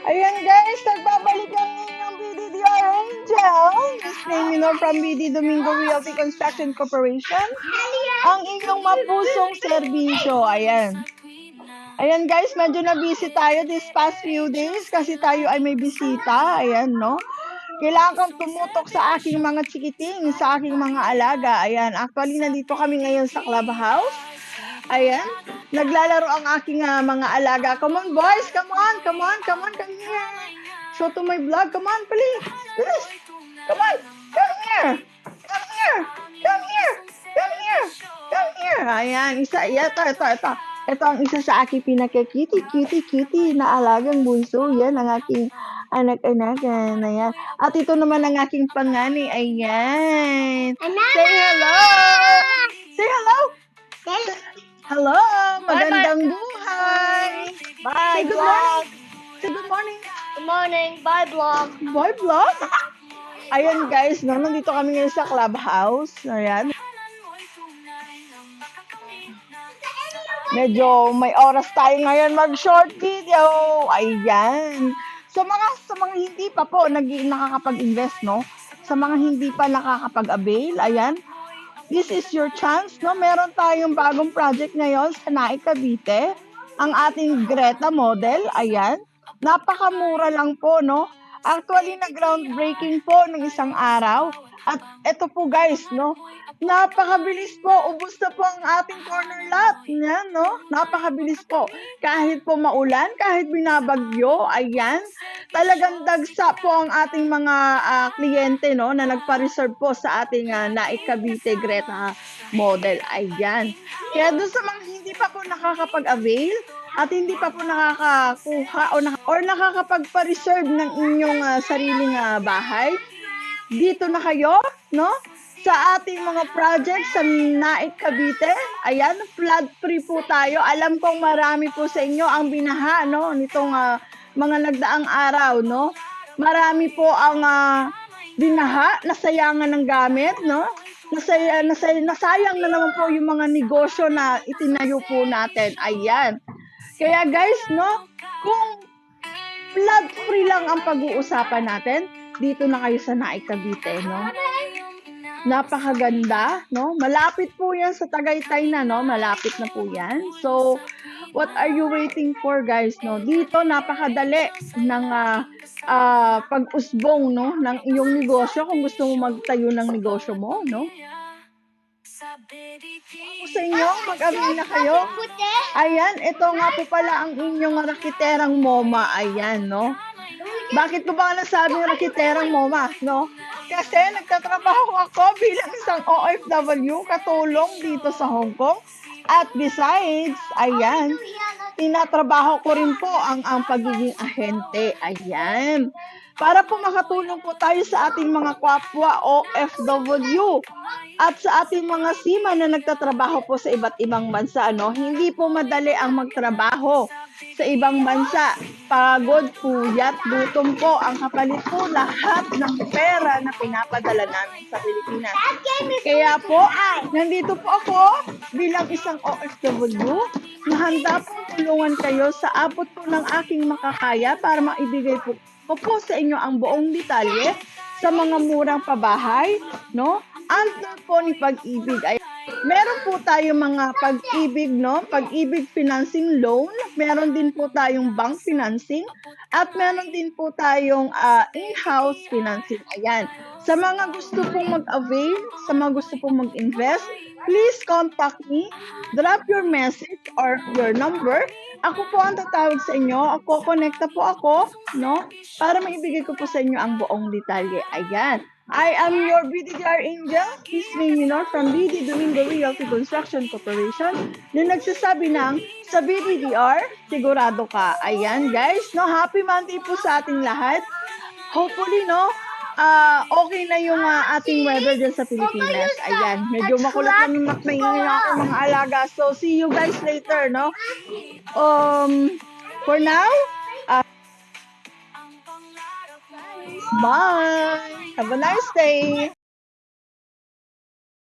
Ayan guys, nagbabalik ang inyong BDDR Angel. Miss Minor from BD Domingo Realty Construction Corporation. Ang inyong mapusong serbisyo. Ayan. Ayan guys, medyo na-busy tayo this past few days kasi tayo ay may bisita. Ayan, no? Kailangan kang tumutok sa aking mga chikiting, sa aking mga alaga. Ayan, actually nandito kami ngayon sa clubhouse. Ayan, naglalaro ang aking mga alaga. Come on boys, come on, come here. Show to my vlog, come on, please. Please. Come on, come here. Come here. Come here. Come here. Come here. Ayan, ito. Ito ang isa sa aking cutie na alagang bunso. Yan ang aking anak-anakan. Ayan. At ito naman ang aking pangani. Ayan. Say hello. Say hello. Hello. Magandang buhay. Bye, Say good vlog. morning. Say good morning. Good morning. Bye, vlog. Boy vlog. Ayan guys, no, nandito kami ngayon sa clubhouse. Ayan. Medyo may oras tayo ngayon mag-short video. Ayan. Sa mga hindi pa po nakakapag-invest, no? Sa mga hindi pa nakakapag-avail, ayan. This is your chance, no? Meron tayong bagong project ngayon sa Naik, Cavite. Ang ating Greta model, ayan. Napakamura lang po, no? Actually, na-groundbreaking po ng isang araw. At eto po guys, no? Napakabilis po. Ubus na po ang ating corner lot. Yan, no? Napakabilis po. Kahit po maulan, kahit binabagyo, ayan. Talagang dagsa po ang ating mga kliyente, no? Na nagpa-reserve po sa ating Naik Cavite Greta model. Ayan. Kaya doon sa mga hindi pa po nakakapag-avail, at hindi pa po nakakakuha or nakakapagpa-reserve ng inyong sariling bahay, dito na kayo, no? Sa ating mga projects sa Naik, Cavite. Ayan, flood-free po tayo. Alam kong marami po sa inyo ang binaha, no? Nitong mga nagdaang araw, no? Marami po ang binaha, nasayangan ng gamit, no? Nasayang na naman po yung mga negosyo na itinayo po natin. Ayan. Kaya guys, no? Kung flood-free lang ang pag-uusapan natin, dito na kayo sa Naik, Cavite, no? Napakaganda, no? Malapit po yan sa Tagaytay na, no? Malapit na po yan. So, what are you waiting for, guys, no? Dito, napakadali ng pag-usbong, no? Ng iyong negosyo kung gusto mo magtayo ng negosyo mo, no? Sa inyo, mag-avail na kayo. Ayan, ito nga po pala ang inyong rakiterang MoMA. Ayan, no? Bakit ko ba nasabing rakiterang MoMA, no? Kasi nagtatrabaho ako bilang isang OFW katulong dito sa Hong Kong. At besides, ayan, tinatrabaho ko rin po ang pagiging ahente. Ayan. Para po makatulong po tayo sa ating mga kapwa OFW at sa ating mga seaman na nagtatrabaho po sa iba't ibang bansa, no? Hindi po madali ang magtrabaho sa ibang bansa. Pagod, puyat, gutom po ang kapalit po lahat ng pera na pinapadala namin sa Pilipinas. Kaya po, nandito po ako bilang isang OFW na handa pong tulungan kayo sa abot po ng aking makakaya para maibigay po sa inyo ang buong detalye sa mga murang pabahay, no? Under po ni Pag-ibig. Ay, meron po tayong mga Pag-ibig, no? Pag-ibig financing loan. Meron din po tayong bank financing. At meron din po tayong in-house financing. Ayan. Sa mga gusto pong mag-avail, sa mga gusto pong mag-invest, please contact me. Drop your message or your number. Ako po ang tatawag sa inyo. Konekta po ako, no? Para maibigay ko po sa inyo ang buong detalye. Ayan. I am your BDDR Angel, Miss Minor from BD Domingo Realty Construction Corporation, na nagsasabi ng sa BDDR, sigurado ka. Ayan guys, no? Happy Monday po sa ating lahat. Hopefully, no? Okay na yung ating weather dyan sa Pilipinas. Ayan, medyo makulat lang yung maingay ako mga alaga. So, see you guys later, no? For now, bye! Have a nice day!